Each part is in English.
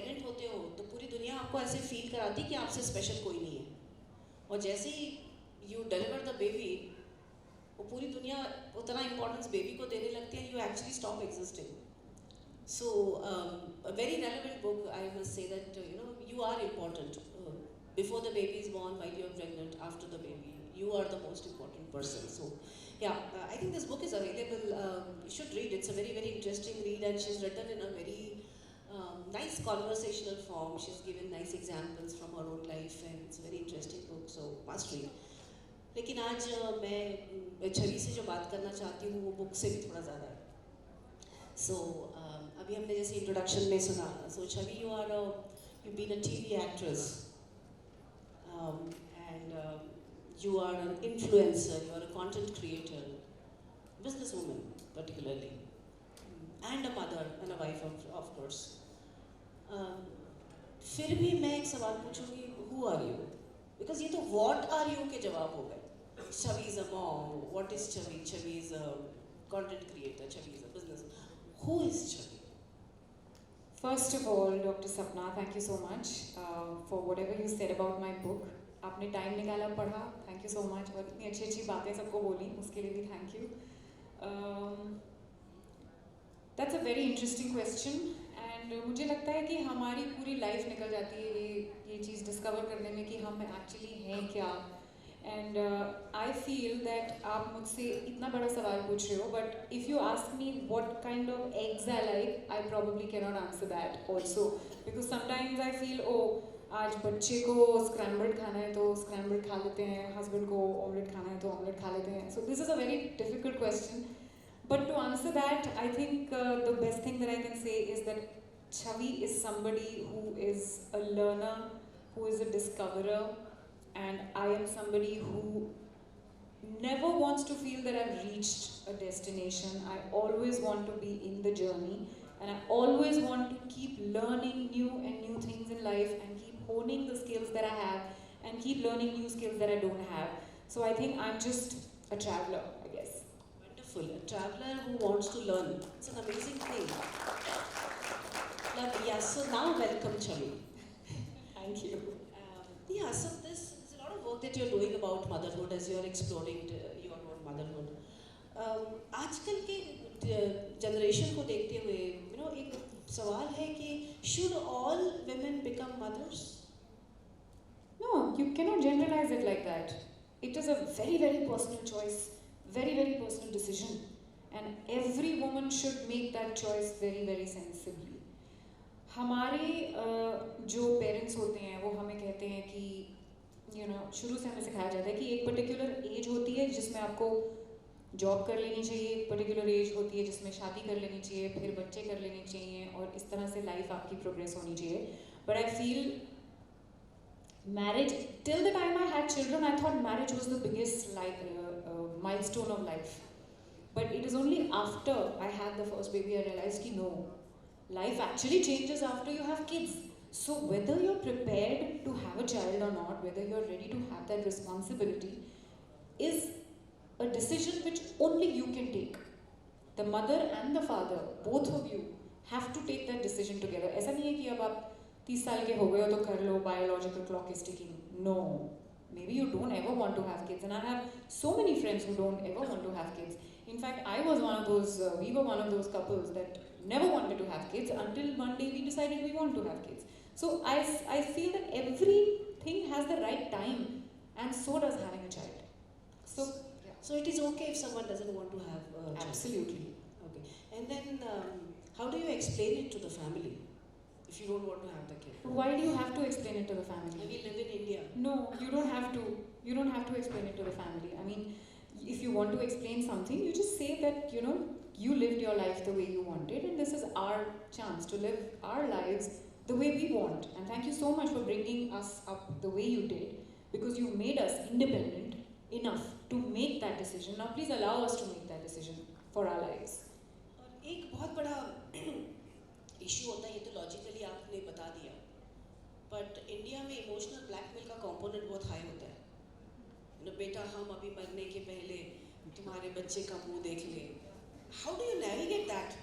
Pregnant होते हो तो पूरी दुनिया आपको ऐसे फील कराती कि आपसे स्पेशल कोई नहीं है, और जैसे ही यू डिलीवर द बेबी वो पूरी दुनिया उतना इम्पोर्टेंस बेबी को देने लगती है, you actually stop existing. So, a very relevant book, I must say that, you are important. Before the baby is born, while you're pregnant, after the baby, you are the most important person. So, yeah, I think this book is available. You should read. It's a very, very interesting read, and she's written in a very nice conversational form. She's given nice examples from her own life, and it's a very interesting book. So, must read. लेकिन आज मैं छवि से जो बात करना चाहती हूँ वो बुक से भी थोड़ा ज़्यादा है. So, अभी हमने जैसे इंट्रोडक्शन में सुना, so Chavi, you've been a TV actress, and you are an influencer, you are a content creator, businesswoman particularly, and a mother and a wife of course. फिर भी मैं एक सवाल पूछूंगी, who are you? Because ये तो what are you के जवाब हो गए. Chavi is a mom. What is Chavi? Chavi is a content creator. Chavi is a business. Who is Chavi? First of all, Dr. Sapna, thank you so much for whatever you said about my book. आपने time निकाला पढ़ा, thank you so much, और इतनी अच्छी अच्छी बातें सबको बोली, उसके लिए भी thank you. That's a very interesting question, and मुझे लगता है कि हमारी पूरी लाइफ निकल जाती है ये चीज़ डिस्कवर करने में कि हम एक्चुअली हैं क्या. And I feel that आप मुझसे इतना बड़ा सवाल पूछ रहे हो, but if you ask me what kind of eggs I like, I probably cannot answer that also, because sometimes I feel, oh आज बच्चे को scrambled खाना है तो scrambled खा लेते हैं, husband को omelette खाना है तो omelette खा लेते हैं. So this is a very difficult question, but to answer that, I think the best thing that I can say is that Chavi is somebody who is a learner, who is a discoverer. And I am somebody who never wants to feel that I've reached a destination. I always want to be in the journey, and I always want to keep learning new things in life, and keep honing the skills that I have, and keep learning new skills that I don't have. So I think I'm just a traveler, I guess. Wonderful. A traveler who wants to learn. It's an amazing thing. Lovely. Yeah, so now welcome, Chavi. Thank you. Yeah, so there's a lot of work that you're doing about motherhood as you're exploring your own motherhood. आजकल के generation को देखते हुए, एक सवाल है कि should all women become mothers? No, you cannot generalize it like that. It is a very, very personal choice, very, very personal decision, and every woman should make that choice very, very sensibly. हमारे जो parents होते हैं वो हमें कहते हैं कि शुरू से हमें सिखाया जाता है कि एक पर्टिकुलर एज होती है जिसमें आपको जॉब कर लेनी चाहिए, एक पर्टिकुलर एज होती है जिसमें शादी कर लेनी चाहिए, फिर बच्चे कर लेने चाहिए, और इस तरह से लाइफ आपकी प्रोग्रेस होनी चाहिए. But I feel marriage, till the time I had children, I thought marriage was the biggest milestone of life. But it is only after I had the first baby I realized कि no, life actually changes after you have kids. So whether you're prepared to have a child or not, whether you're ready to have that responsibility, is a decision which only you can take. The mother and the father, both of you, have to take that decision together. ऐसा नहीं है कि अब आप 30 साल के हो गए हो तो कर लो, biological clock is ticking. No, maybe you don't ever want to have kids, and I have so many friends who don't ever want to have kids. In fact, I was one of those. We were one of those couples that never wanted to have kids until one day we decided we want to have kids. So I feel that everything has the right time, and so does having a child. So it is okay if someone doesn't want to have a child. Absolutely. Okay. And then how do you explain it to the family if you don't want to have the kid? Why do you have to explain it to the family? We live in India. No, you don't have to. You don't have to explain it to the family. I mean, if you want to explain something, you just say that you lived your life the way you wanted, and this is our chance to live our lives the way we want. And thank you so much for bringing us up the way you did, because you made us independent enough to make that decision. Now please allow us to make that decision for our lives. और एक बहुत बड़ा issue होता है, ये तो logically आपने बता दिया, बट इंडिया में इमोशनल ब्लैकमेल का कंपोनेंट बहुत हाई होता है. बेटा हम अभी मरने के पहले तुम्हारे बच्चे का मुंह देख ले. How do you navigate that?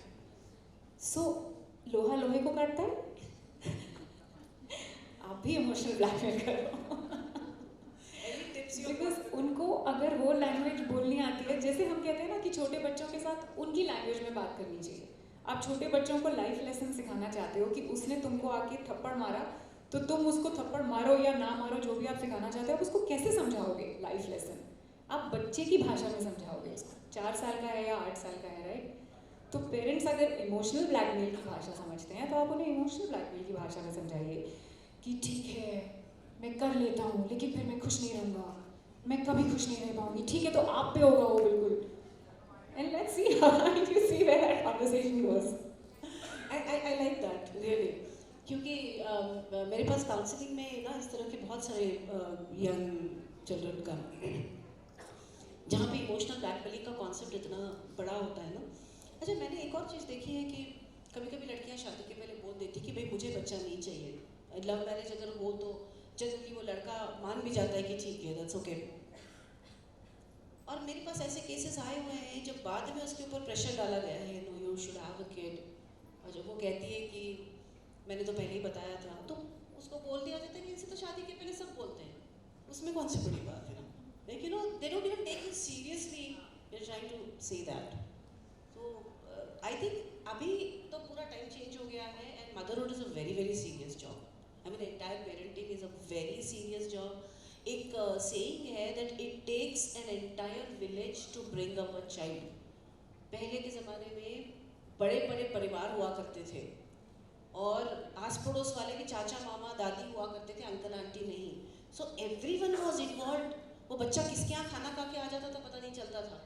So लोहा लोहे को काटता है. भी इमोशनल ब्लैकमेल करो। Any tips you बिकॉज उनको अगर वो लैंग्वेज बोलनी आती है, जैसे हम कहते हैं ना कि छोटे बच्चों के साथ उनकी लैंग्वेज में बात करनी चाहिए। आप छोटे बच्चों को लाइफ लेसन सिखाना चाहते हो कि उसने तुमको आके थप्पड़ मारा तो तुम उसको थप्पड़ मारो या ना मारो, जो भी आप सिखाना चाहते हो, आप उसको कैसे समझाओगे लाइफ लेसन? आप बच्चे की भाषा में समझाओगे उसको। 4 साल का है या 8 साल का है, राइट? तो पेरेंट्स अगर इमोशनल ब्लैकमेल की भाषा समझते हैं तो आप उन्हें इमोशनल ब्लैकमेल की भाषा में समझाइए कि ठीक है मैं कर लेता हूँ लेकिन फिर मैं खुश नहीं रहूँगा, मैं कभी खुश नहीं रह पाऊँगी, ठीक है तो आप पे होगा वो बिल्कुल। And let's see how you see where that conversation goes. I like that really, क्योंकि मेरे पास काउंसलिंग में ना इस तरह के बहुत सारे यंग चिल्ड्रन का जहाँ पे इमोशनल ब्लैकमेलिंग का कॉन्सेप्ट इतना बड़ा होता है ना। अच्छा, मैंने एक और चीज़ देखी है कि कभी कभी लड़कियाँ शादी के पहले बोल देती कि भाई मुझे बच्चा नहीं चाहिए। लव मैरिज अगर हो तो जनरली वो लड़का मान भी जाता है कि ठीक है दैट्स ओके। और मेरे पास ऐसे केसेस आए हुए हैं जब बाद में उसके ऊपर प्रेशर डाला गया है, no you should have a kid, और जब वो कहती है कि मैंने तो पहले ही बताया था, तो उसको बोल दिया जाता है कि इनसे तो शादी के पहले सब बोलते हैं, उसमें कौन सी बड़ी बात है। Like you know they don't even take it seriously, they are trying to say that. तो आई थिंक अभी तो पूरा टाइम चेंज हो गया है and motherhood is a very very serious job. I mean entire parenting is a very serious job. एक saying है that it takes an entire village to bring up a child. पहले के ज़माने में बड़े बड़े परिवार हुआ करते थे और आस पड़ोस वाले के चाचा मामा दादी हुआ करते थे, अंकल आंटी नहीं। So everyone was involved. वो बच्चा किसके यहाँ खाना खा के आ जाता था पता नहीं चलता था,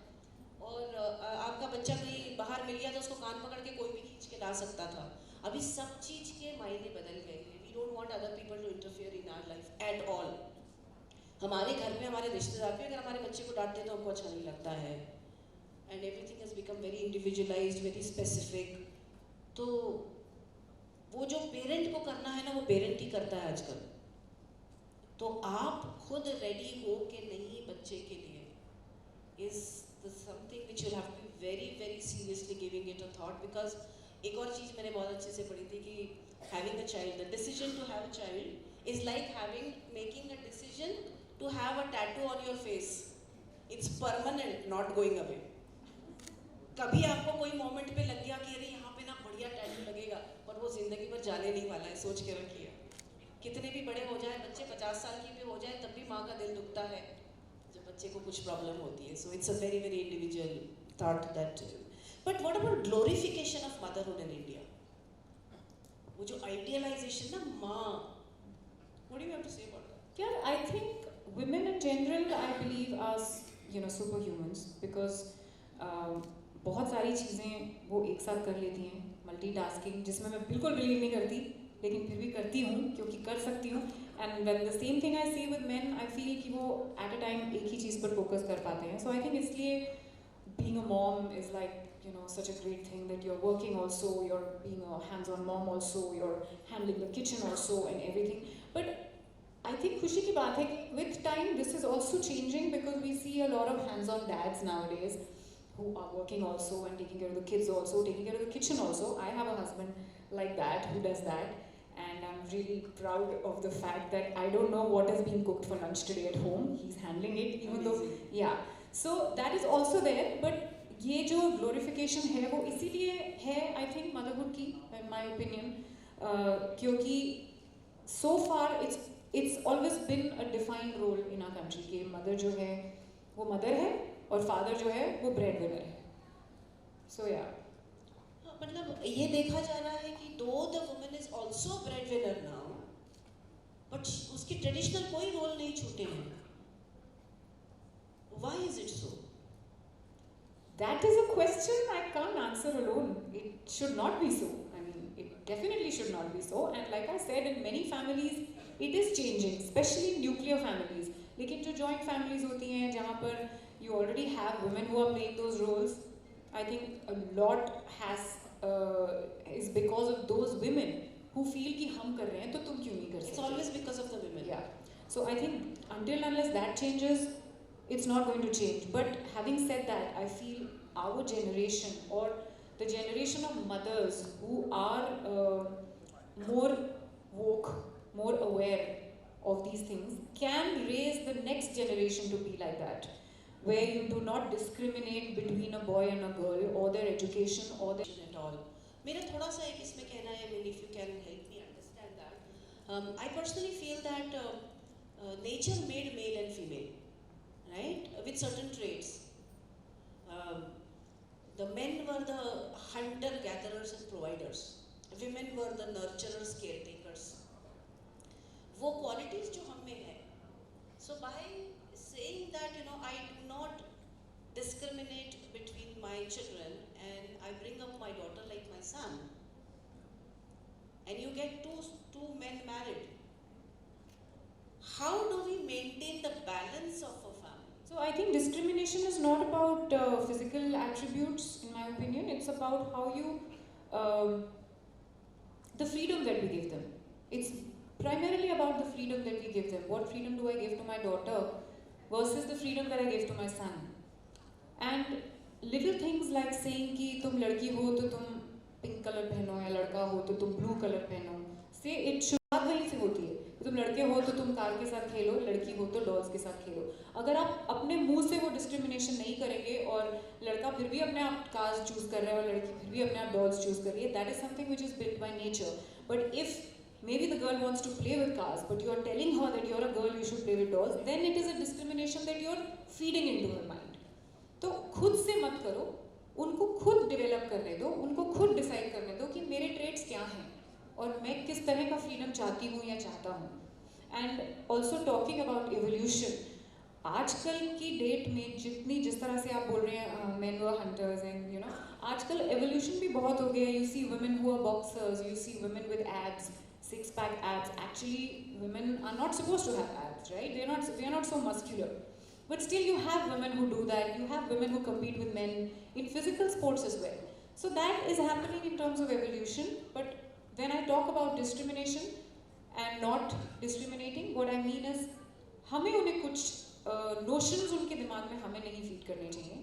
और आपका बच्चा कहीं बाहर मिल गया तो उसको कान पकड़ के कोई भी खींच के ला सकता था। अभी सब चीज़ के मायने बदल गए हैं। We don't want other people to interfere in our life at all. हमारे घर में हमारे रिश्तेदार भी अगर हमारे बच्चे को डांटते तो हमको अच्छा नहीं लगता है। And everything has become very individualised, very specific. तो वो जो पेरेंट को करना है ना वो पेरेंट ही करता है आजकल। तो आप खुद रेडी हो कि नहीं बच्चे के लिए is the something which you have to be very very seriously giving it a thought. Because एक और चीज़ मैंने बहुत अच्छे से पढ़ी थी कि having a child, the decision to have a child is like having making a decision to have a tattoo on your face. It's permanent, not going away. कभी आपको कोई मोमेंट पे लग गया कि अरे यहाँ पे ना बढ़िया टैटू लगेगा, पर वो जिंदगी भर जाने नहीं वाला है, सोच के रखिए। कितने भी बड़े हो जाए बच्चे, 50 साल की भी हो जाए तब भी माँ का दिल दुखता है जब बच्चे को कुछ प्रॉब्लम होती है। So it's a very very individual thought that. But what about glorification of motherhood in India? वो जो आइडियलाइजेशन ना माँ, what do you have to say about that? Yeah, I think women in general, I believe, are superhumans because बहुत सारी चीज़ें वो एक साथ कर लेती हैं, मल्टीटास्किंग, जिसमें मैं बिल्कुल बिलीव नहीं करती लेकिन फिर भी करती हूँ क्योंकि कर सकती हूँ। And when the same thing I see with men, I feel कि वो एट अ टाइम एक ही चीज़ पर फोकस कर पाते हैं। सो आई थिंक इसलिए being a mom is like such a great thing that you're working also, you're being a hands-on mom also, you're handling the kitchen also and everything. But I think खुशी की बात है कि with time this is also changing because we see a lot of hands-on dads nowadays who are working also and taking care of the kids also, taking care of the kitchen also. I have a husband like that who does that, and I'm really proud of the fact that I don't know what is being cooked for lunch today at home. He's handling it, even though so that is also there. But ये जो glorification है वो इसीलिए है I think motherhood की, in my opinion, क्योंकि so far it's always been a defined role in our country कि mother जो है वो mother है और father जो है वो breadwinner है. So yeah. मतलब ये देखा जा रहा है कि though the woman is also breadwinner now, but उसकी ट्रेडिशनल कोई रोल नहीं छूटे हैं. Why is it so? That is a question I can't answer alone. It should not be so. I mean, it definitely should not be so. And like I said, in many families, it is changing, especially nuclear families. लेकिन जो joint families होती हैं, जहाँ पर you already have women who are playing those roles, I think a lot is because of those women who feel कि हम कर रहे हैं तो तुम क्यों नहीं कर सकते? It's always because of the women. Yeah. So I think until unless that changes, it's not going to change. But having said that, I feel our generation or the generation of mothers who are more woke, more aware aware of these things can raise the next generation to be like that, where you do not discriminate between a boy and a girl or their education or their at all. मेरा थोड़ा सा एक इसमें कहना है, I mean, if you can help me understand that. I personally feel that nature made male and female, right? With certain traits. Um, the men were the hunter gatherers and providers. Women were the nurturers, caretakers. वो qualities जो हम में है. So by saying that, you know, I do not discriminate between my children and I bring up my daughter like my son, and you get two men married, how do we maintain the balance of a family? So I think discrimination is not about physical attributes, in my opinion. It's about how you, the freedom that we give them. It's primarily about the freedom that we give them. What freedom do I give to my daughter versus the freedom that I give to my son? And little things like saying कि तुम लड़की हो तो तुम pink colour पहनो या लड़का हो तो तुम ब्लू कलर पहनो, से इट शुरुआत वहीं से होती है. तुम लड़के हो तो तुम कार के साथ खेलो, लड़की हो तो डॉल्स के साथ खेलो. अगर आप अपने मुंह से वो डिस्क्रिमिनेशन नहीं करेंगे और लड़का फिर भी अपने आप कार्स चूज कर रहा है और लड़की फिर भी अपने आप डॉल्स चूज कर रही है, that is something which is built by nature. But if maybe the girl wants to play with cars, but you are telling her that you're a girl, you should play with dolls, then it is a discrimination that you're feeding into her mind. तो खुद से मत करो, उनको खुद develop करने दो, उनको खुद डिसाइड करने दो कि मेरे ट्रेड्स क्या हैं और मैं किस तरह का फ्रीडम चाहती हूँ या चाहता हूँ. And also talking about evolution, आजकल की डेट में जिस तरह से आप बोल रहे हैं men were hunters and you know, आजकल एवोल्यूशन भी बहुत हो गया. You see women who are boxers, you see women with abs, six-pack abs. Actually, women are not supposed to have abs, right? They are not so muscular. But still, you have women who do that. You have women who compete with men in physical sports as well. So that is happening in terms of evolution. But when I talk about discrimination and not discriminating, what I mean is, हमें उन्हें कुछ notions उनके दिमाग में हमें नहीं feed करने चाहिए.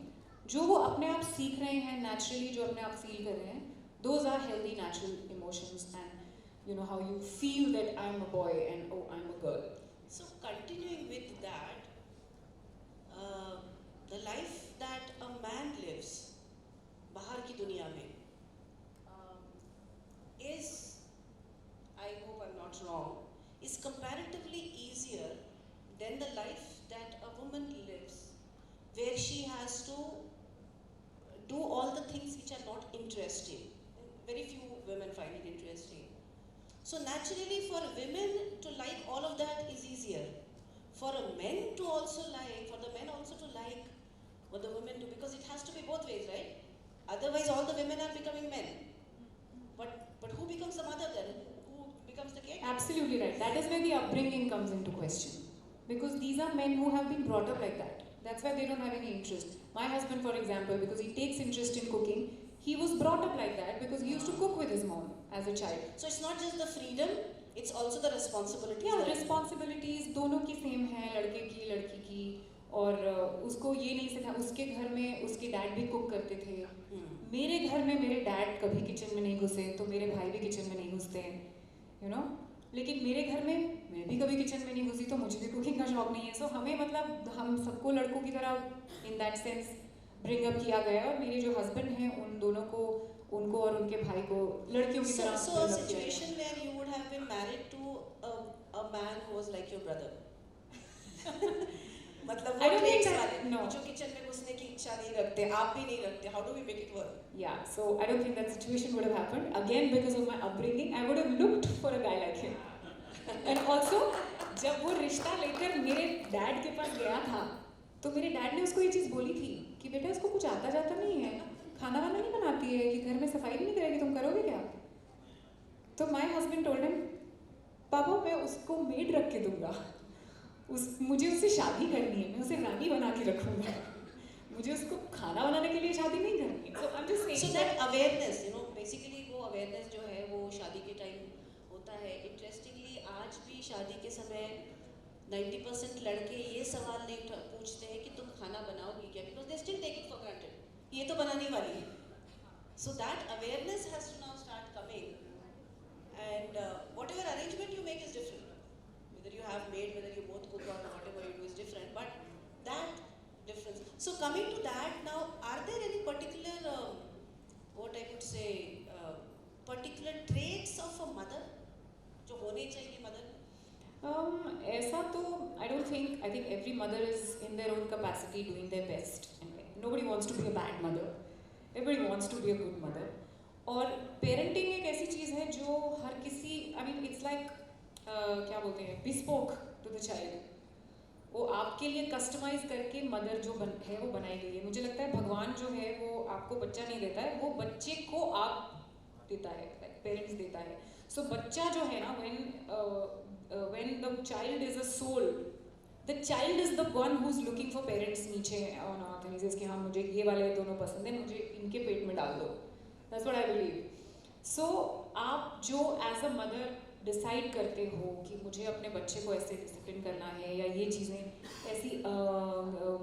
जो वो अपने आप सीख रहे हैं naturally, जो अपने आप feel कर रहे हैं, those are healthy natural emotions and you know how you feel that I'm a boy and oh I'm a girl. So continuing with that, the life that a man lives बाहर की दुनिया में is, I hope I'm not wrong, is comparatively easier than the life that a woman lives, where she has to do all the things which are not interesting. Very few women find it interesting. So naturally for women to like all of that is easier. For a men to also like, for the men also to like what the women do, because it has to be both ways, right? Otherwise all the women are becoming men. But who becomes the mother then? Who becomes the caretaker? Absolutely right. That is where the upbringing comes into question. Because these are men who have been brought up like that. That's why they don't have any interest. My husband, for example, because he takes interest in cooking, he was brought up like that because he used to cook with his mom as a child. So it's not just the freedom, it's also the responsibility. Yeah, responsibilities दोनों की same है, लड़के की लड़की की. और उसको ये नहीं सिखा, उसके घर में उसके डैड भी कुक करते थे. मेरे घर में मेरे डैड कभी किचन में नहीं घुसे तो मेरे भाई भी किचन में नहीं घुसते हैं, यू नो. लेकिन मेरे घर में मैं भी कभी किचन में नहीं घुसी तो मुझे भी कुकिंग का शौक नहीं है. सो हमें मतलब हम सबको लड़कों की तरह in that sense bring up किया गया है. और मेरे जो हस्बैंड हैं उन दोनों को, उनको और उनके भाई को लड़कियों की तरह. So a situation where you would have been married to a man who was like your brother. मतलब I don't think that, no. जो किचन में घुसने की इच्छा नहीं रखते, आप भी नहीं रखते. How do we make it work? Yeah, so I don't think that situation would have happened. Again, because of my upbringing, I would have looked for a guy like him. And also, जब वो रिश्ता लेकर मेरे dad के पास गया था, तो मेरे डैड ने उसको ये चीज़ बोली थी कि बेटा इसको कुछ आता जाता नहीं है, खाना वाना नहीं बनाती है, कि घर में सफाई भी नहीं करेगी, तुम करोगे क्या? तो my husband told him, पापा मैं उसको मेड रख के दूंगा. मुझे उससे शादी करनी है, मैं उसे रानी बना के रखूंगा. मुझे उसको खाना बनाने के लिए शादी नहीं करनी. So I'm just saying. So that awareness, you know, basically वो awareness जो है वो शादी के टाइम होता है. Interestingly आज भी शादी के समय 90% लड़के ये सवाल नहीं पूछते हैं कि तुम खाना बनाओगी क्या, because they still take it for granted. ये तो बनाने वाली है. So that awareness has to now start coming, and whatever arrangement you make is different. So coming to that now, are there any particular, what I would say, particular traits of a mother जो होने चाहिए mother में? ऐसा तो I don't think. I think every mother is in their own capacity doing their best. And nobody wants to be a bad mother. Everybody wants to be a good mother. और parenting एक ऐसी चीज़ है जो हर किसी, I mean it's like क्या बोलते हैं, bespoke to the child. वो आपके लिए कस्टमाइज करके मदर जो है वो बनाई गई है. मुझे लगता है भगवान जो है वो आपको बच्चा नहीं देता है, वो बच्चे को आप देता है, पेरेंट्स देता है. सो बच्चा जो है ना, when the child is a soul, the child is the one who's looking for parents नीचे on earth and he says कि हाँ मुझे ये वाले दोनों पसंद है, मुझे इनके पेट में डाल दो. That's what I believe. So आप जो as a mother डिसाइड करते हो कि मुझे अपने बच्चे को ऐसे डिसिप्लिन करना है या ये चीज़ें ऐसी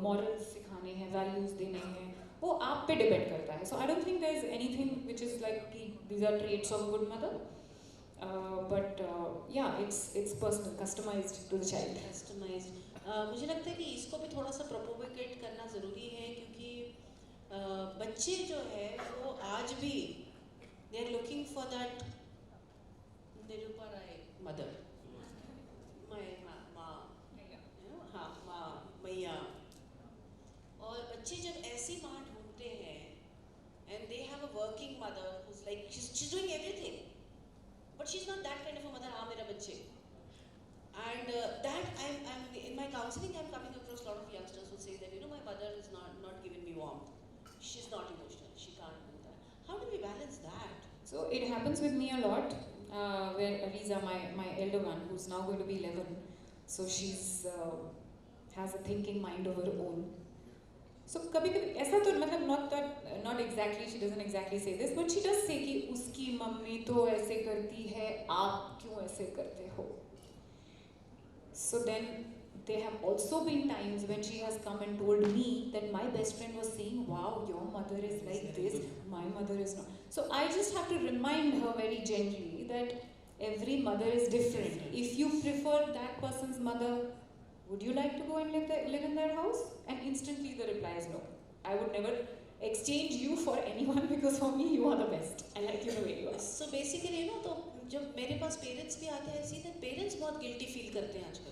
मॉरल्स सिखाने हैं, वैल्यूज़ देने हैं, वो आप पे डिपेंड करता है. So I don't think there is anything which is like कि these are traits of good mother, but yeah it's personal, customized to the child. Customized. मुझे लगता है कि इसको भी थोड़ा सा प्रोपोगेट करना ज़रूरी है, क्योंकि बच्चे जो है वो आज भी they are looking for that Nirupa Roy mother, माँ, हाँ माँ, मैया. और बच्चे जब ऐसी माँ ढूंढते हैं and they have a working mother who's like she's doing everything but she's not that kind of a mother. हाँ मेरा बच्चे. And that I'm in my counseling I'm coming across a lot of youngsters who say that my mother is not giving me warmth, she's not emotional, she can't do that. How do we balance that? So it happens with me a lot. Where Aliza, my elder one, who's now going to be 11, so she's has a thinking mind of her own. So कभी-कभी ऐसा तो मतलब not exactly, she doesn't exactly say this, but she does say कि उसकी mummy तो ऐसे करती है, आप क्यों ऐसे करते हो? So then there have also been times when she has come and told me that my best friend was saying, wow, your mother is like this, my mother is not. So I just have to remind her very gently that every mother is different. If you prefer that person's mother, would you like to go and live in their house? And instantly the reply is no. I would never exchange you for anyone because for me you are the best. I like you the way you are. So basically तो जब मेरे पास parents भी आते हैं सीधे, parents बहुत guilty feel करते हैं आजकल,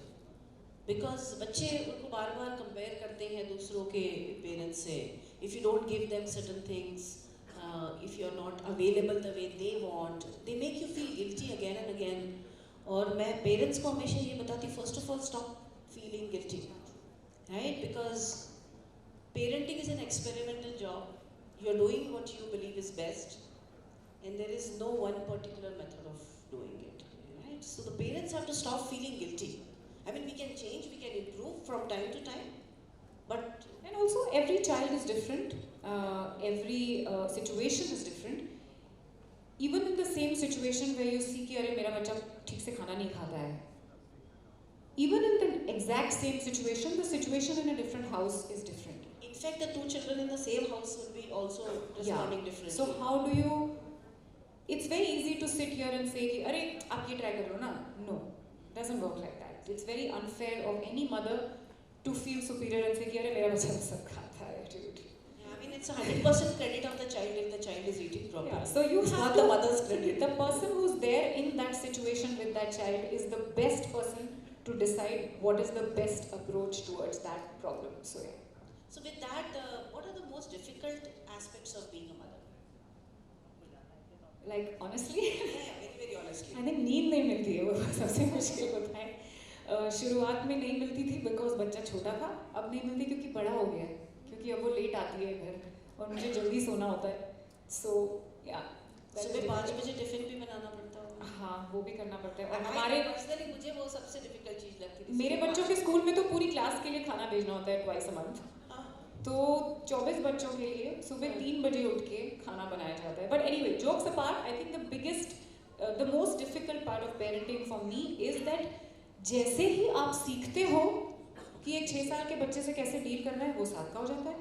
बिकॉज बच्चे उनको बार बार कंपेयर करते हैं दूसरों के पेरेंट्स से. If you don't give them certain things, if you are not available the way they want, they make you feel guilty again and again. और मैं पेरेंट्स को हमेशा ये बताती हूँ, first of all stop feeling guilty, right? Because parenting is an experimental job. You are doing what you believe is best, and there is no one particular method of doing it, right? So the parents have to stop feeling guilty. I mean, we can change, we can improve from time to time, but and also every child is different. Every situation is different. Even in the same situation where you see कि अरे मेरा बच्चा ठीक से खाना नहीं खाता है, even in the exact same situation, the situation in a different house is different. In fact, the two children in the same house will be also responding differently. So how do you? It's very easy to sit here and say कि अरे आप ये try कर लो ना. No, doesn't work like that. It's very unfair of any mother to feel superior and say कि अरे मेरा बच्चा तो सब खाता है, dude. I mean, it's 100% credit of the child if the child is eating properly. Yeah, so you it's have not to, the mother's credit. The person who's there in that situation with that child is the best person to decide what is the best approach towards that problem. So yeah. So with that, what are the most difficult aspects of being a mother? Like honestly, Yeah, very very honestly. I think नींद नहीं मिलती है, वो सबसे मुश्किल होता है. शुरुआत में नहीं मिलती थी बिकॉज बच्चा छोटा था. अब नहीं मिलती क्योंकि बड़ा हो गया है, क्योंकि अब वो लेट आती है घर और मुझे जल्दी सोना होता है. सो या सुबह 5 बजे टिफिन भी बनाना पड़ता है. हाँ, वो भी करना पड़ता है. और हमारे पर्सनली मुझे वो सबसे डिफिकल्ट चीज लगती थी. मेरे बच्चों के स्कूल में तो पूरी क्लास के लिए खाना भेजना होता है ट्वाइस अ मंथ. तो 24 बच्चों के लिए सुबह 3 बजे उठ के खाना बनाया जाता है. But anyway, jokes apart, I think the biggest, the most difficult part of parenting for me is that जैसे ही आप सीखते हो कि एक 6 साल के बच्चे से कैसे डील करना है, वो 7 का हो जाता है.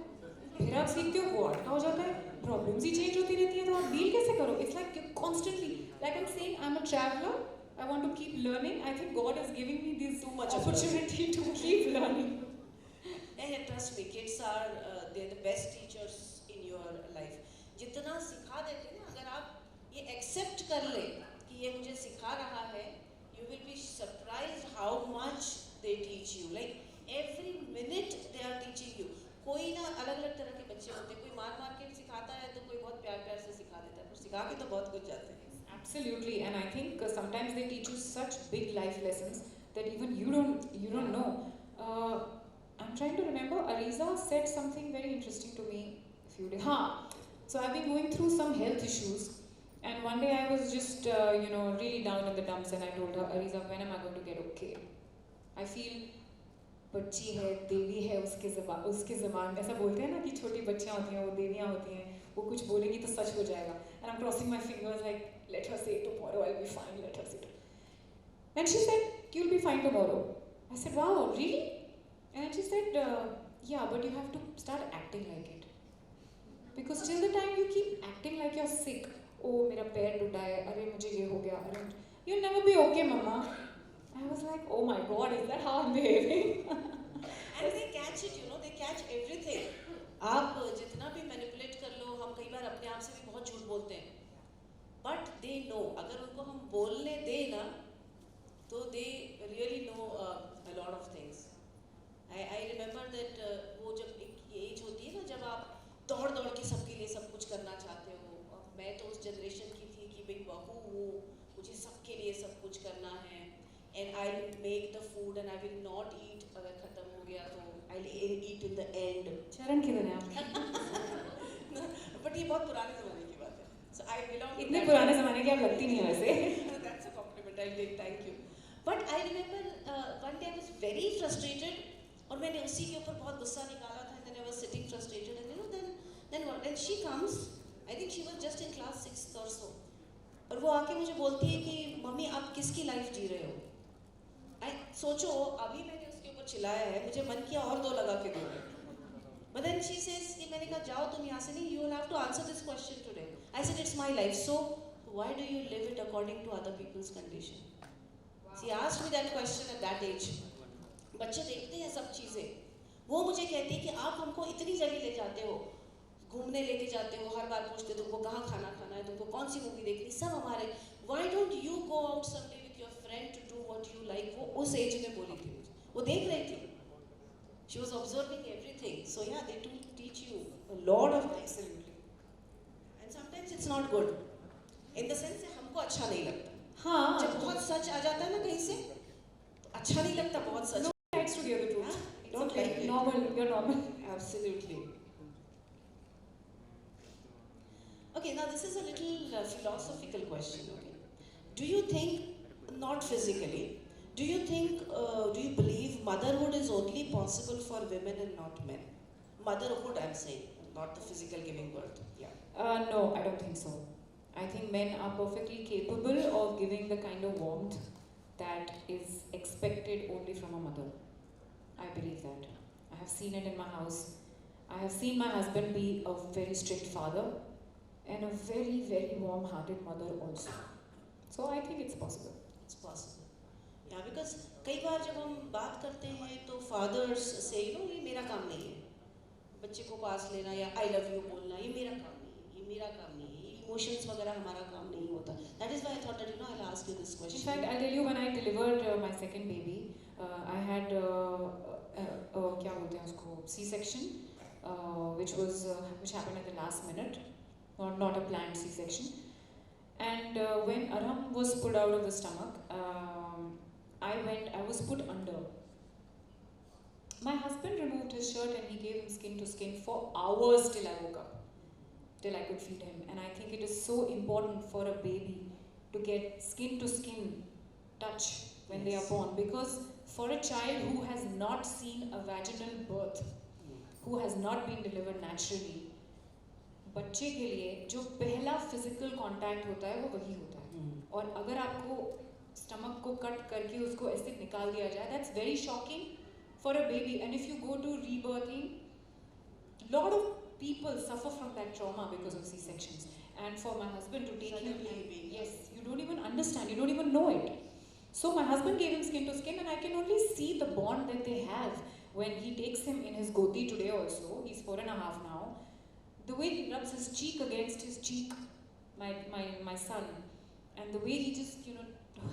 फिर आप सीखते हो, वो 8 का हो जाता है. प्रॉब्लम्स ही चेंज होती रहती है, तो आप डील कैसे करो? It's like constantly, like I am saying, I am a traveller, I want to keep learning. I think God is giving me this Too much opportunity to keep learning. trust me, kids are they're the best teachers in your life. जितना सिखा देते हैं ना, अगर आप ये accept कर ले कि ये मुझे सिखा रहा है, you will be surprised how much they teach you. Like every minute they are teaching you. कोई ना अलग अलग तरह के बच्चे होते हैं, कोई मार मार के सिखाता है तो कोई बहुत प्यार प्यार से सिखा देता है, पर सिखा के तो बहुत कुछ जाते हैं. Absolutely, and I think sometimes they teach you such big life lessons that even you don't know. I'm trying to remember. Ariza said something very interesting to me a few days. So I've been going through some health issues, and one day I was just really down in the dumps, and I told her, Ariza, when am I going to get okay? I feel बच्ची है, देवी है, उसके ज़बान ऐसा बोलते हैं ना कि छोटी बच्चियाँ होती हैं, वो देवियाँ होती हैं, वो कुछ बोलेंगी तो सच हो जाएगा. And I'm crossing my fingers like, let her say tomorrow, I'll be fine, let her say tomorrow. And she said, you'll be fine tomorrow. I said, wow, really? And she said, yeah, but you have to start acting like it. Because till the time you keep acting like you're sick, oh, मेरा पैर टूटा है, अरे मुझे ये हो गया, अरे you'll never be okay, mama. I was like, oh my God, is that how I'm behaving? And they catch it, they catch everything. आप जितना भी मैनिपुलेट कर लो, हम कई बार अपने आप से भी बहुत झूठ बोलते हैं. But they know, अगर उनको हम बोलने दें ना, तो they really know a lot of things. I remember that वो जब एक एज होती है ना, जब आप दौड़ दौड़ के सबके लिए सब कुछ करना चाहते हो. मैं तो उस जनरेशन की थी कि भाई बहू हूँ, मुझे सबके लिए सब कुछ करना है. And I'll make the food and I will not eat अगर खत्म हो गया तो I'll eat in the end. चरण किधर है आपके? But ये बहुत पुराने ज़माने की बात है. So I belong to इतने पुराने ज़माने की आप लगती नहीं है वैसे. That's a compliment. I did. Thank you. But I remember one day I was very frustrated और मैंने उसी के ऊपर बहुत गुस्सा निकाला था. And then I was sitting frustrated and then she comes. I think she was just in class 6th or so. और वो आके मुझे बोलती है कि मम्मी आप किसकी लाइफ जी रहे हो? सोचो अभी मैंने उसके ऊपर चिल्लाया है, मुझे मन किया और दो लगा के दो. But then she says कि मैंने कहा जाओ तुम यहाँ से नहीं, you will have to answer this question today. I said it's my life, so why do you live it according to other people's condition? She asked me that question at that age. बच्चे देखते हैं सब चीज़ें. वो मुझे कहती है कि आप हमको इतनी जगह ले जाते हो, घूमने लेके जाते हो, हर बार पूछते हो तुमको कहाँ खाना खाना है, तुमको कौन सी मूवी देखनी, सब हमारे. Why don't you go out someday with your friend to do what you like? वो उस एज में बोली थी मुझे, वो देख रही थी. She was observing everything. So yeah, they do teach you a lot of things. And sometimes it's not good. In the sense that हमको अच्छा नहीं लगता. हाँ. जब बहुत सच आ जाता है ना कहीं से, तो अच्छा नहीं लगता बहुत सच. No likes to hear the truth. Don't okay. like it. Normal, you're normal. Absolutely. Okay, now this is a little philosophical question. Okay, do you think, not physically, do you believe motherhood is only possible for women and not men? Motherhood, I'm saying, not the physical giving birth. Yeah. No, I don't think so. I think men are perfectly capable of giving the kind of warmth that is expected only from a mother. I believe that. I have seen it in my house. I have seen my husband be a very strict father and a very, very warm-hearted mother also. So I think it's possible. It's possible. Yeah, because कई बार जब हम बात करते हैं तो fathers say, ये मेरा काम नहीं है. बच्चे को पास लेना या I love you बोलना, ये मेरा काम नहीं है, ये मेरा काम नहीं है, emotions वगैरह हमारा काम नहीं होता. That is why I thought that I'll ask you this question. In fact, I'll tell you, when I delivered my second baby, I had क्या बोलते हैं उसको, C-section, which happened at the last minute, not a planned C-section. And when Aram was pulled out of the stomach, I was put under. My husband removed his shirt and he gave him skin to skin for hours till I woke up, till I could feed him. And I think it is so important for a baby to get skin to skin touch when they are born, because for a child who has not seen a vaginal birth, who has not been delivered naturally, बच्चे के लिए जो पहला physical contact होता है वो वही होता है. और अगर आपको स्टमक को कट करके उसको ऐसे निकाल दिया जाए, that's very shocking for a baby. And if you go to rebirthing, lot of people suffer from that trauma because of C-sections. And for my husband to take him, yes, you don't even understand, you don't even know it. So my husband gave him skin to skin, and I can only see the bond that they have when he takes him in his goti today also, he's 4.5 now, the way he rubs his cheek against his cheek, my son, and the way he just, you know,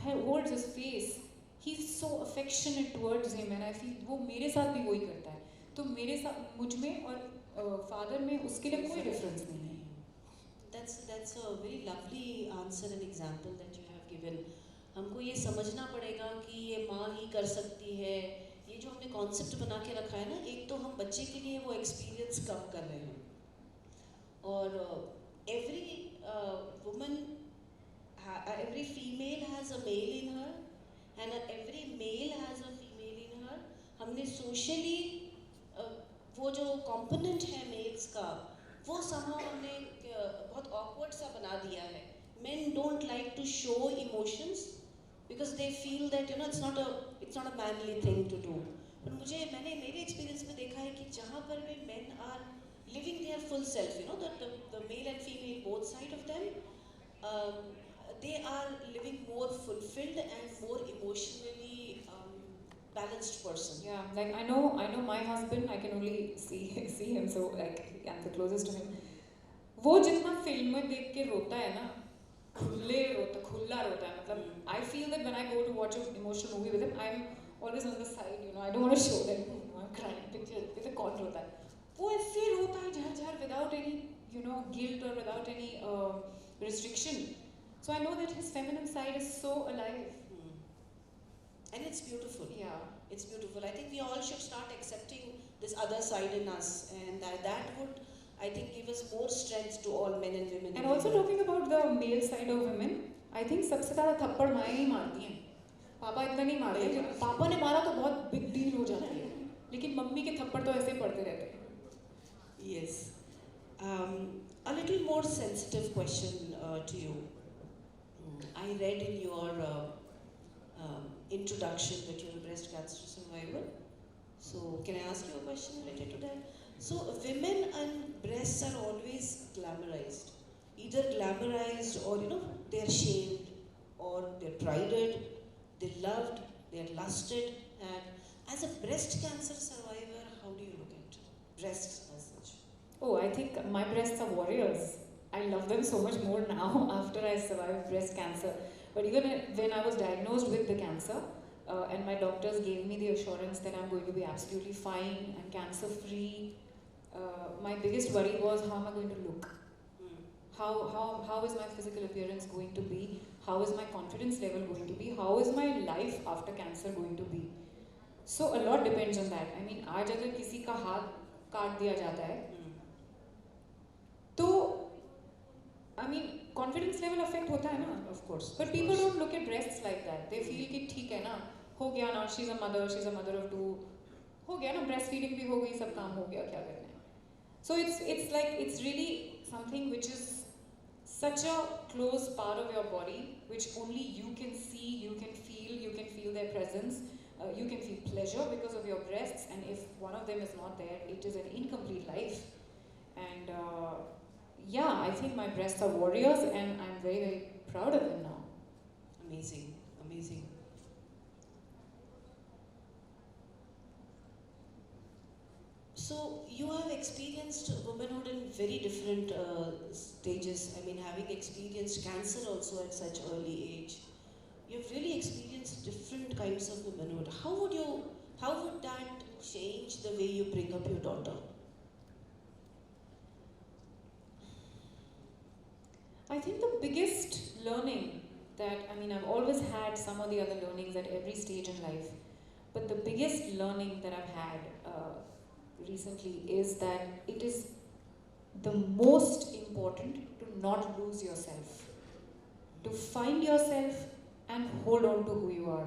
holds his face, he's so affectionate towards him, and I feel वो मेरे साथ भी वही करता है, तो मेरे साथ मुझ में और फादर में उसके लिए कोई डिफरेंस नहीं है. That's a very lovely answer and example that you have given. हमको ये समझना पड़ेगा कि ये माँ ही कर सकती है. ये जो हमने कॉन्सेप्ट बना के रखा है ना, एक तो हम बच्चे के लिए वो एक्सपीरियंस कम कर रहे हैं, और every woman, every female has a male in her, and every male has a female in her. हमने socially वो जो component है males का, वो somehow हमने बहुत awkward सा बना दिया है. Men don't like to show emotions because they feel that, you know, it's not a manly thing to do. पर मैंने मेरे experience में देखा है कि जहाँ पर भी men are living their full self, you know, the male and female, both sides of them, they are living more fulfilled and more emotionally balanced person. Yeah, like I know my husband, I can only see him, so like I'm the closest to him. वो जितना film में देख के रोता है ना, खुला रोता है, मतलब I feel that when I go to watch an emotional movie with him, I'm always on the side, you know, I don't want to show them, you know, I'm crying, picture कौन रोता है, वो ऐसे रोता है झर without any, you know, guilt or without any restriction. So I know that his feminine side is so alive. And it's beautiful. Yeah. It's beautiful. I think we all should start accepting this other side in us, and that would, I think, give us more strength to all men and women. And also talking about the male side of women, I think सबसे ज़्यादा थप्पड़ माएँ ही मारती हैं. पापा इतना नहीं मारते. पापा ने मारा तो बहुत big deal हो जाती है. लेकिन मम्मी के थप्पड़ तो ऐसे ही पड़ते रहते हैं. Yes. A little more sensitive question to you. I read in your introduction that you're a breast cancer survivor. So can I ask you a question related to that? So women and breasts are always glamorized. Either glamorized, or, you know, they're shamed, or they're prided, they're loved, they're lusted. And as a breast cancer survivor, how do you look at breasts as such? Oh, I think my breasts are warriors. I love them so much more now after I survived breast cancer. But even when I was diagnosed with the cancer, and my doctors gave me the assurance that I'm going to be absolutely fine and cancer free, my biggest worry was, how am I going to look? How is my physical appearance going to be? How is my confidence level going to be? How is my life after cancer going to be? So a lot depends on that. I mean, आज अगर किसी का हाथ काट दिया जाता है, तो I mean, confidence level affect होता है ना, of course. But people don't look at breasts like that. They feel कि ठीक है ना, हो गया ना, she's a mother of two, हो गया ना, breastfeeding भी हो गई, सब काम हो गया, क्या करना है? So it's like, it's really something which is such a close part of your body, which only you can see, you can feel their presence, you can feel pleasure because of your breasts, and if one of them is not there, it is an incomplete life. And yeah, I think my breasts are warriors, and I'm very, very proud of them now. Amazing, amazing. So you have experienced womanhood in very different stages. I mean, having experienced cancer also at such early age, you've really experienced different kinds of womanhood. How would that change the way you bring up your daughter? I think the biggest learning that, I mean, I've always had some of the other learnings at every stage in life, but the biggest learning that I've had recently is that it is the most important to not lose yourself, to find yourself and hold on to who you are,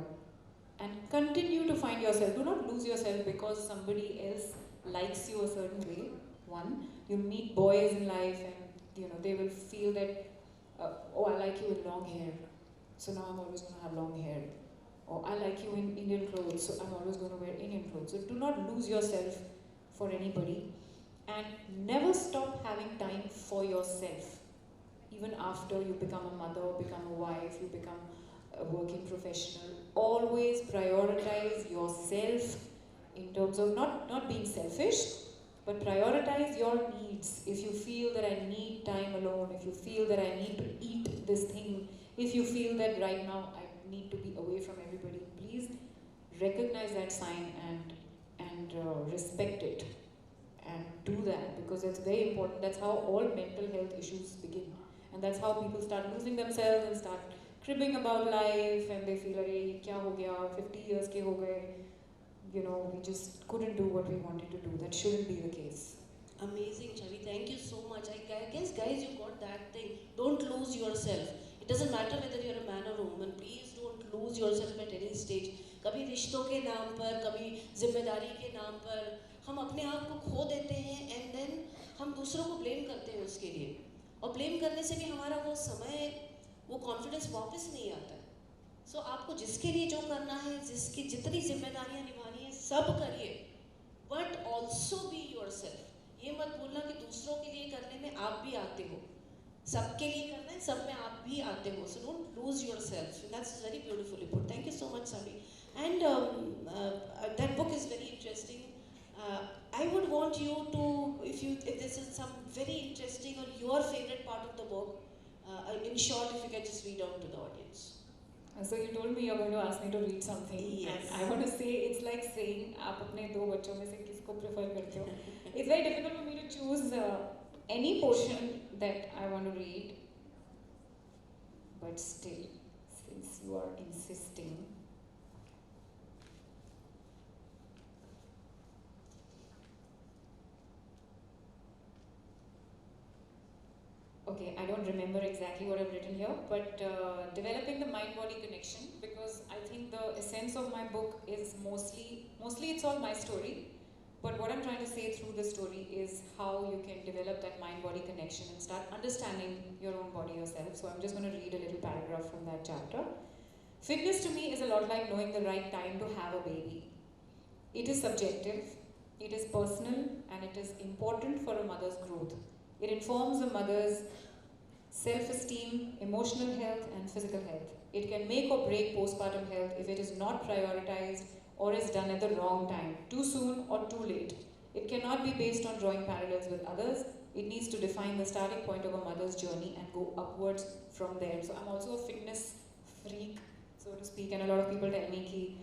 and continue to find yourself. Do not lose yourself because somebody else likes you a certain way. One, you meet boys in life and, you know, they will feel that, oh, I like you with long hair, so now I'm always going to have long hair. Or I like you in Indian clothes, so I'm always going to wear Indian clothes. So do not lose yourself for anybody, and never stop having time for yourself. Even after you become a mother, become a wife, you become a working professional, always prioritize yourself in terms of not being selfish, but prioritize your needs. If you feel that I need time alone, if you feel that I need to eat this thing, if you feel that right now I need to be away from everybody, please recognize that sign and respect it and do that, because it's very important. That's how all mental health issues begin, and that's how people start losing themselves and start cribbing about life, and they feel like, "Hey, kya ho gaya? 50 years ke ho gaye? You know, we just couldn't do what we wanted to do." That shouldn't be the case. Amazing, Chavi. Thank you so much. I guess, guys, you got that thing. Don't lose yourself. It doesn't matter whether you're a man or a woman. Please don't lose yourself at any stage. कभी रिश्तों के नाम पर, कभी जिम्मेदारी के नाम पर हम अपने आप को खो देते हैं, एंड देन हम दूसरों को ब्लेम करते हैं उसके लिए, और ब्लेम करने से भी हमारा वो समय, वो कॉन्फिडेंस वापस नहीं आता है. सो आपको जिसके लिए जो करना है, जिसकी जितनी जिम्मेदारियां निभानी है, सब करिए, but also be your self. ये मत भूलना कि दूसरों के लिए करने में आप भी आते हो, सबके लिए करना है, सब में आप भी आते हो. So don't lose your self. That's very beautifully put. Thank you so much, Sabi. And that book is very interesting. I would want you to, if this is some very interesting or your favorite part of the book, in short, if you can just read out to the audience. So you told me you're going to ask me to read something, Yes. and I want to say it's like saying आप अपने दो बच्चों में से किसको prefer करते हो? It's very difficult for me to choose any portion that I want to read, but still, since you are insisting. Okay, I don't remember exactly what I've written here, but developing the mind-body connection, because I think the essence of my book is mostly it's all my story, but what I'm trying to say through the story is how you can develop that mind-body connection and start understanding your own body yourself. So I'm just going to read a little paragraph from that chapter. Fitness to me is a lot like knowing the right time to have a baby. It is subjective, it is personal, and it is important for a mother's growth. It informs a mother's self-esteem, emotional health, and physical health. It can make or break postpartum health if it is not prioritized or is done at the wrong time, too soon or too late. It cannot be based on drawing parallels with others. It needs to define the starting point of a mother's journey and go upwards from there. So I'm also a fitness freak, so to speak, and a lot of people tell me ki,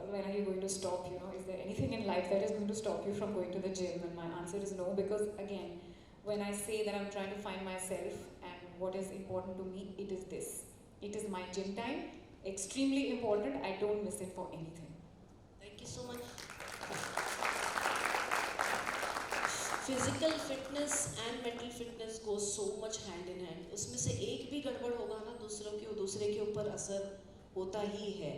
when are you going to stop? You know, is there anything in life that is going to stop you from going to the gym? And my answer is no, because again, when I say that I'm trying to find myself and what is important to me, it is this. It is my gym time, extremely important. I don't miss it for anything. Thank you so much. Physical fitness and mental fitness go so much hand in hand. उसमें से एक भी गड़बड़ होगा ना, दूसरे के ऊपर असर होता ही है.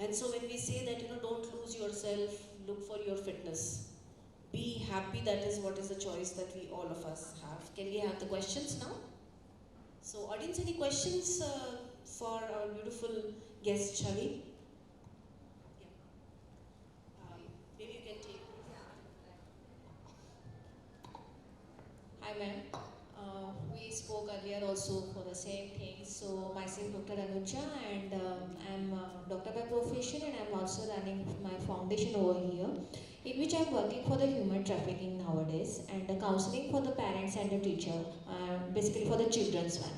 And so when we say that, don't lose yourself, look for your fitness. Be happy, that is what is the choice that we all of us have. Can we have the questions now? So audience, any questions for our beautiful guest, Chavi? Yeah. Maybe you can take. Hi ma'am, we spoke earlier also for the same thing. So myself Dr. Anuja, and I'm a doctor by profession, and I'm also running my foundation over here, in which I'm working for the human trafficking nowadays, and the counseling for the parents and the teacher, basically for the children's one.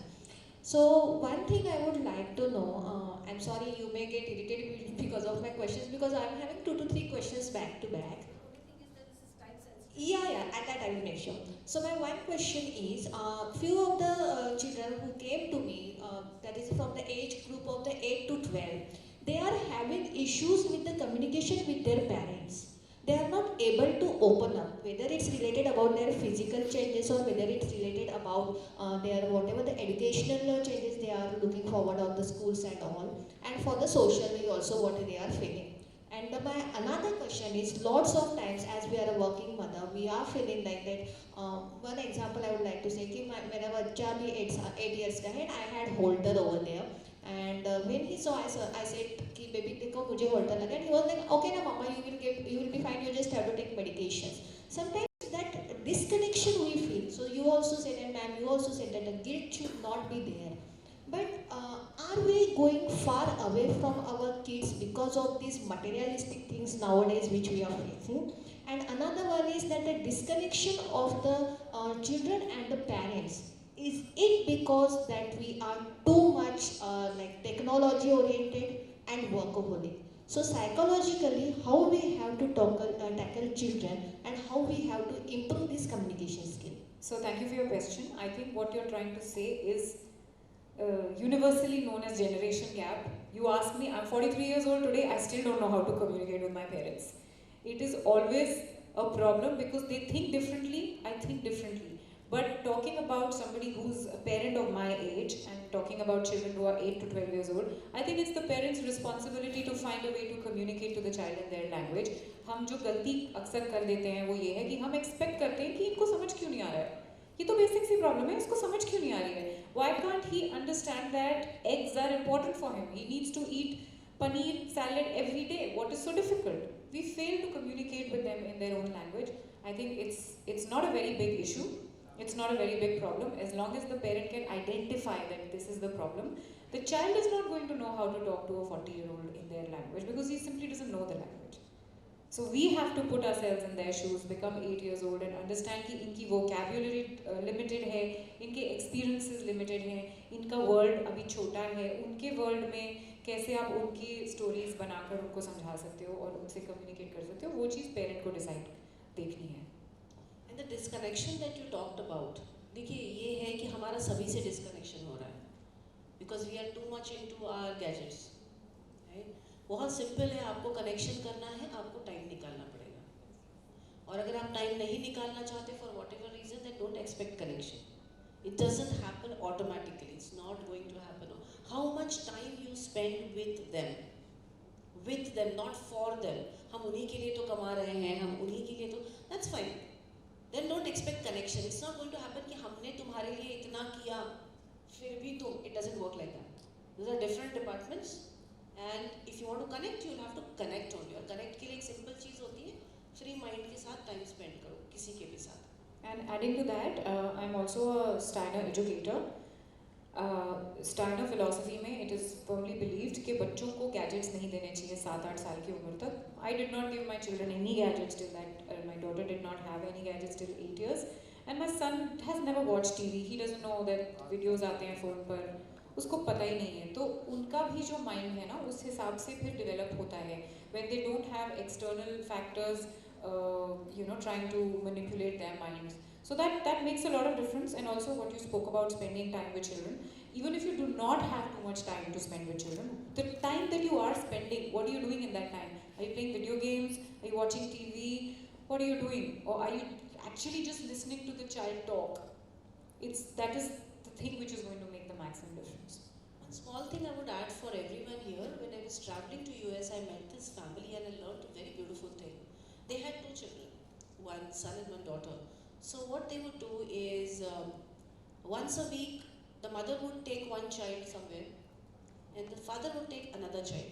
So one thing I would like to know, I'm sorry you may get irritated because of my questions, because I'm having 2 to 3 questions back to back. Yeah, at that I will make sure. So my one question is, few of the children who came to me, that is from the age group of the 8 to 12, they are having issues with the communication with their parents. They are not able to open up, whether it's related about their physical changes or whether it's related about their whatever the educational changes they are looking forward on the schools and all, and for the socially also what they are feeling. And my another question is, lots of times as we are a working mother, we are feeling like that. One example I would like to say, when I was 8 years ahead, I had Holter over there. And when he saw, I said, "Ki baby, dekho, mujhe Holter laga." And he was like, "Okay, na mama, you will be fine. You just have to take medications." Sometimes that disconnection we feel. So you also said, and ma'am, you also said that the guilt should not be there. But are we going far away from our kids because because of these materialistic things nowadays which we are facing. And another one is that the disconnection of the children and the parents. Is it because that we are too much like technology oriented and workaholic? So psychologically, how we have to tackle children and how we have to improve this communication skill? So thank you for your question. I think what you're trying to say is universally known as generation gap. You ask me, I'm 43 years old today, I still don't know how to communicate with my parents. It is always a problem because they think differently, I think differently. But talking about somebody who's a parent of my age and talking about children who are 8 to 12 years old, I think it's the parents' responsibility to find a way to communicate to the child in their language. हम जो गलती अक्सर कर देते हैं वो ये है कि हम एक्सपेक्ट करते हैं कि इनको समझ क्यों नहीं आ रहा है, ये तो बेसिक सी प्रॉब्लम है, इसको समझ क्यों नहीं आ रही है. Why can't he understand that eggs are important for him? He needs to eat paneer salad every day. What is so difficult? We fail to communicate with them in their own language. I think it's not a very big issue. It's not a very big problem. As long as the parent can identify that this is the problem, the child is not going to know how to talk to a 40-year-old in their language because he simply doesn't know the language. So we have to put ourselves in their shoes, become 8 years old and understand कि इनकी vocabulary limited है, इनके experiences limited हैं, इनका world अभी छोटा है, उनके world में कैसे आप उनकी stories बनाकर उनको समझा सकते हो और उनसे communicate कर सकते हो, वो चीज़ parent को decide देखनी है. And the disconnection that you talked about, देखिए ये है कि हमारा सभी से disconnection हो रहा है because we are too much into our gadgets. बहुत सिंपल है, आपको कनेक्शन करना है, आपको टाइम निकालना पड़ेगा. और अगर आप टाइम नहीं निकालना चाहते for whatever reason, then don't expect connection. It doesn't happen automatically, it's not going to happen. How much time you spend with them, not for them. हम उन्हीं के लिए तो कमा रहे हैं, हम उन्हीं के लिए तो, that's fine. Then don't expect connection. It's not going to happen कि हमने तुम्हारे लिए इतना किया फिर भी तुम, it doesn't work like that. Those are different departments. And if you want to connect, you will have to connect only. और कनेक्ट के लिए एक सिंपल चीज़ होती है, फ्री माइंड के साथ टाइम स्पेंड करो, किसी के भी साथ. And adding to that, I'm also a Steiner educator. Steiner philosophy में it is firmly believed कि बच्चों को gadgets नहीं देने चाहिए 7-8 साल की उम्र तक. I did not give my children any gadgets till that. My daughter did not have any gadgets till 8 years. And my son has never watched TV. He doesn't know that videos आते हैं phone पर, उसको पता ही नहीं है. तो उनका भी जो माइंड है ना, उस हिसाब से फिर डेवलप होता है. When they don't have external factors, trying to manipulate their minds. So that makes a lot of difference. And also what you spoke about spending time with children. Even if you do not have too much time to spend with children, the time that you are spending, what are you doing in that time? Are you playing video games? Are you watching TV? What are you doing? Or are you actually just listening to the child talk? That is the thing which is going to make the maximum difference. One small thing I would add for everyone here, when I was traveling to US, I met this family and I learned a very beautiful thing. They had 2 children, one son and one daughter. So what they would do is, once a week, the mother would take one child somewhere and the father would take another child.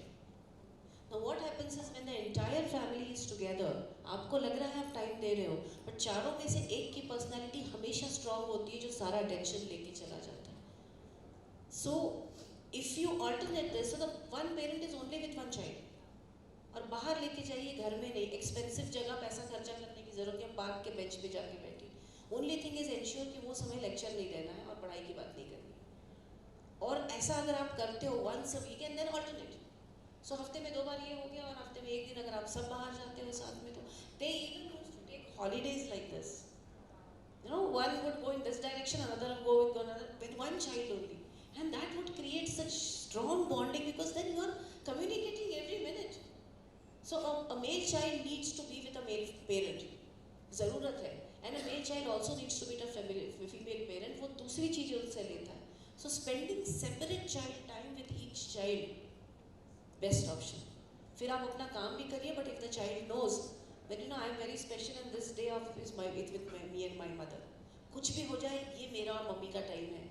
Now what happens is when the entire family is together, आपको लग रहा है आप time दे रहे हो, but चारों में से एक की पर्सनैलिटी हमेशा स्ट्रांग होती है जो सारा अटेंशन लेके चला जाता है. So if you alternate this, so the one parent is only with one child. और बाहर लेके जाइए, घर में नहीं, एक्सपेंसिव जगह पैसा खर्चा करने की जरूरत है, पार्क के बेंच पे जाके बैठिए. ओनली थिंग इज एंश्योर कि वो समय लेक्चर नहीं देना है और पढ़ाई की बात नहीं करनी है. और ऐसा अगर आप करते हो once a week and then alternate. So हफ्ते में 2 बार ये हो गया और हफ्ते में 1 दिन अगर आप सब बाहर जाते हो साथ में, तो they even used to take holidays like this. One would go in this direction, another would go with one child only. And that would create such strong bonding because then you are communicating every minute. So a male child needs to be with a male parent. ज़रूरत है. And a male child also needs to be with a female parent. वो दूसरी चीज़ें उनसे लेता है. So spending separate child time with each child, best option. फिर आप अपना काम भी करिए, but if the child knows that I am very special and this day of is with me and my mother. कुछ भी हो जाए, ये मेरा और मम्मी का टाइम है.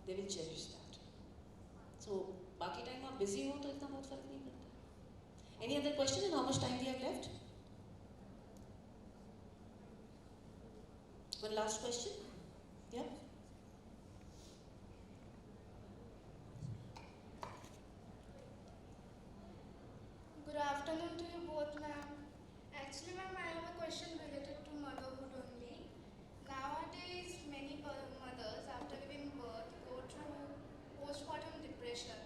They will cherish that. So बाकी टाइम आप busy हो तो इतना बहुत फर्क नहीं पड़ता. Any other question and how much time we have left? One last question? Yeah? Good afternoon to you both, ma'am. Actually, ma'am, I have a question related to motherhood only. Nowadays, many mothers, after giving birth, go through postpartum depression,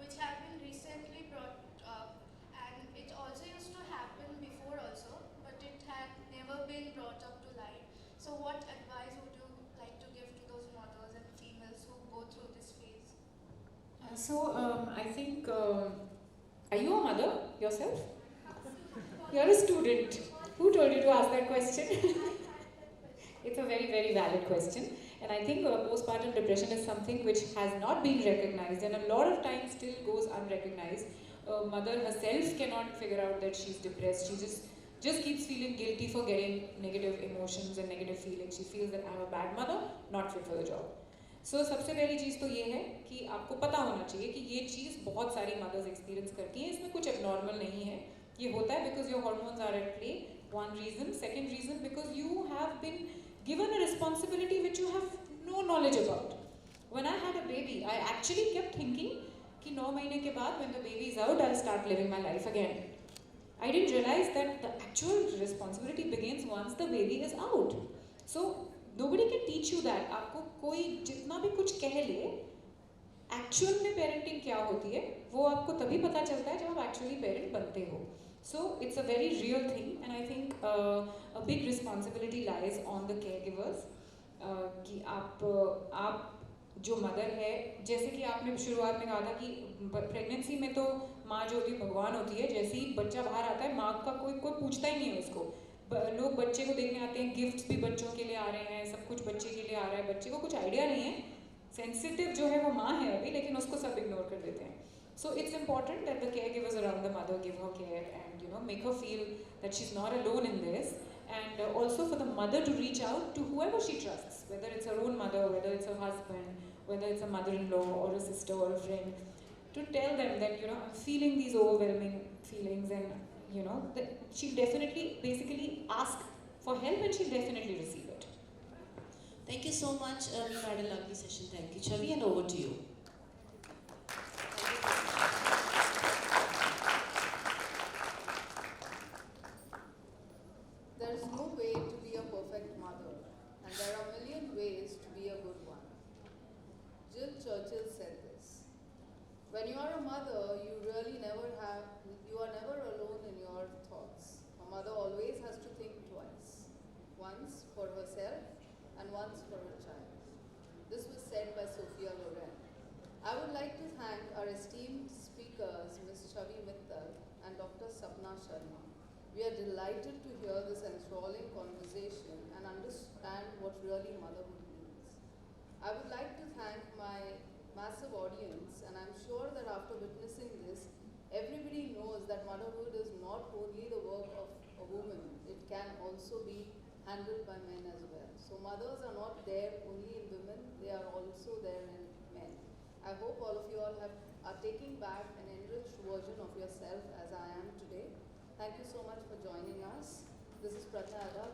which have been recently brought up, and it also used to happen before also, but it had never been brought up to light. So, what advice would you like to give to those mothers and females who go through this phase? I think, are you a mother yourself? You're a student. Who told you to ask that question? It's a very, very valid question. And I think postpartum depression is something which has not been recognized and a lot of times still goes unrecognized. Mother herself cannot figure out that she's depressed. She just keeps feeling guilty for getting negative emotions and negative feelings. She feels that I'm a bad mother, not fit for the job. सो सबसे पहली चीज़ तो ये है कि आपको पता होना चाहिए कि ये चीज़ बहुत सारी मदर्स एक्सपीरियंस करती हैं, इसमें कुछ एबनॉर्मल नहीं है. ये होता है because your hormones are at play, one reason. Second reason because you have been given a responsibility which you have no knowledge about. When I had a baby I actually kept thinking कि 9 महीने के बाद when the baby is out I start living my life again. I didn't realize that the actual responsibility begins once the baby is out. So nobody can teach you that. आपको कोई जितना भी कुछ कह ले, एक्चुअल में parenting क्या होती है वो आपको तभी पता चलता है जब आप एक्चुअली पेरेंट बनते हो. सो it's a very real thing and I think a big responsibility lies on the care givers. कि आप जो मदर है, जैसे कि आपने शुरुआत में कहा था कि प्रेगनेंसी में तो माँ जो होती है भगवान होती है. जैसे ही बच्चा बाहर आता है माँ का कोई पूछता ही नहीं है उसको. लोग बच्चे को देखने आते हैं, गिफ्ट्स भी बच्चों के लिए आ रहे हैं, सब कुछ बच्चे के लिए आ रहा है. बच्चे को कुछ आइडिया नहीं है, सेंसिटिव जो है वो माँ है अभी, लेकिन उसको सब इग्नोर कर देते हैं. So it's important that the care givers around the mother give her care and make her feel that she is not alone in this. And also for the mother to reach out to whoever she trusts, whether it's her own mother, whether it's her husband, whether it's a mother-in-law or a sister or a friend, to tell them that I'm feeling these overwhelming feelings, and that she'll definitely basically ask for help and she'll definitely receive it. Thank you so much. We've had a lovely session. Thank you, Chavi, and over to you. There is no way to be a perfect mother, and there are a million ways to be a good one. Jill Churchill said this. When you are a mother, you are never alone in your thoughts. A mother always has to think twice. Once for herself and once for her child. This was said by Sophia Loren. I would like to thank our esteemed speakers, Ms. Chavi Mittal and Dr. Sapna Sharma. We are delighted to hear this enthralling conversation and understand what really motherhood means. I would like to thank my massive audience, and I'm sure that after witnessing this, everybody knows that motherhood is not only the work of a woman, it can also be handled by men as well. So mothers are not there only in women, they are also there in men. I hope all of you all are taking back an enriched version of yourself as I am today. Thank you so much for joining us. This is Pratha Adab.